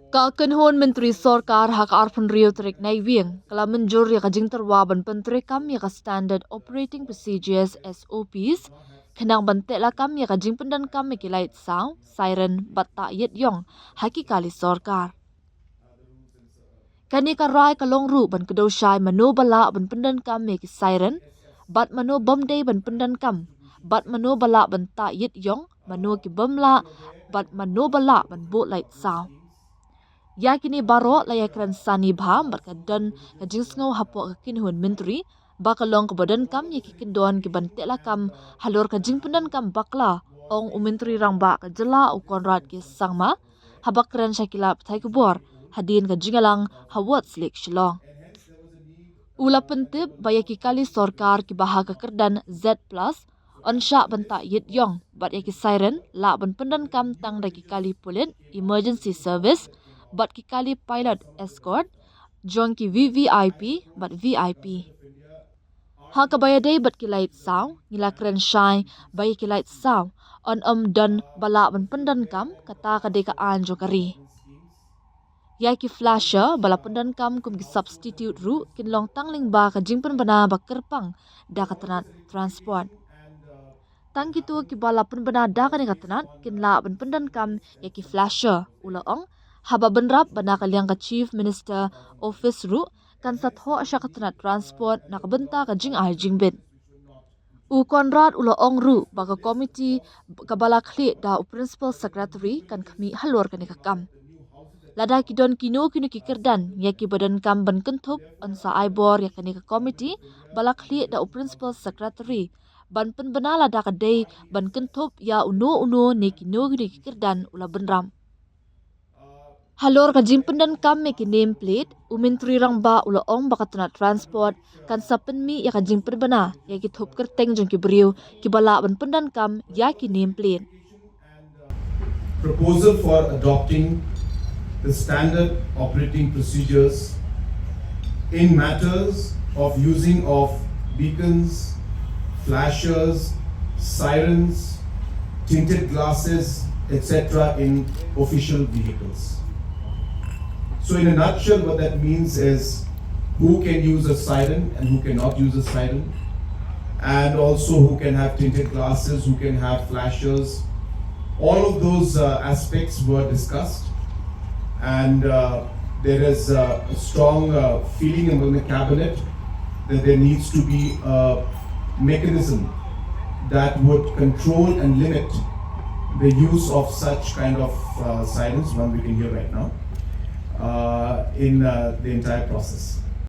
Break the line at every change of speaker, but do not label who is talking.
Kakenhon Menteri Sorkar hak arpun rio terik naiwing kala menjur ya kajing terwaban penteri kam ya ka standard operating procedures SOPs kenang bantek la kam ya kajing pendan kam ya kilait sao Siren batta yet yong haki kali Sorkar. Kani karai kalong ru ban kedau syai mano bala ban pendan kam ya ki Siren bat mano bomday ban pendan kam bat mano bala ban ta yet yong mano ki bomla bat mano bala ban bot lait sao. Ya kini baro laya kran sani bham bat kadan kajing sngau hapo kakin hun menteri bakalong kebadan kam ya kikindon ki bantek la kam halor kajing pendan kam bakla ong menteri rang ba kajela u konrad ki sangma habak kran syakila pthai kubor hadin kajingalang hawat slik shilong. Ula pentip baya ki kali Sorkar ki bahaga kerdan Z+ onsha banta yit yong bat ya ki Siren la ban pendan kam tang da ki kali pulit emergency service bat ki kali pilot escort jong ki VVIP bat VIP. Ha kabaya day bat ki lait sao ngila kren shai bay ki lait sao on dan bala ban pendan kam kata kadeka an jokari. Ya ki flasher bala pendan kam kum ki substitute ru kin long tangling ba ka jingpen bana ba kerpang da katanat transport. Tang kitu ki bala pen bana da ka katanat kin la ban pendan kam ya ki flasher ula ong haba benrap bana kaliang ka chief minister office ru kan satho asya katanat transport nakabenta ka jing jingbin. U konrad ula ong ru baga komiti kabala kli da u principal secretary kan kami halor kan ikakam. Lada kidon kino ki kerdan ya ki badan kam ban kentup ansa aibor ya kan ikak komiti bala kli da u principal secretary ban pen bana lada kadai ban kentup ya uno ne kino ki kerdan ula benram. Halor ka jingpendan kam me ki nameplate menteri rang ba ula ong bakatna transport kan sapen mi ya ka jingpen bana ya ki thop kerteng jong ki beriu ki bala ban pendan kam ya ki nameplate.
Proposal for adopting the standard operating procedures in matters of using of beacons, flashers, sirens, tinted glasses, etc. in official vehicles. So in a nutshell, what that means is who can use a siren and who cannot use a siren, and also who can have tinted glasses, who can have flashers. All of those aspects were discussed, and there is a strong feeling among the cabinet that there needs to be a mechanism that would control and limit the use of such kind of sirens, one we can hear right now, in the entire process.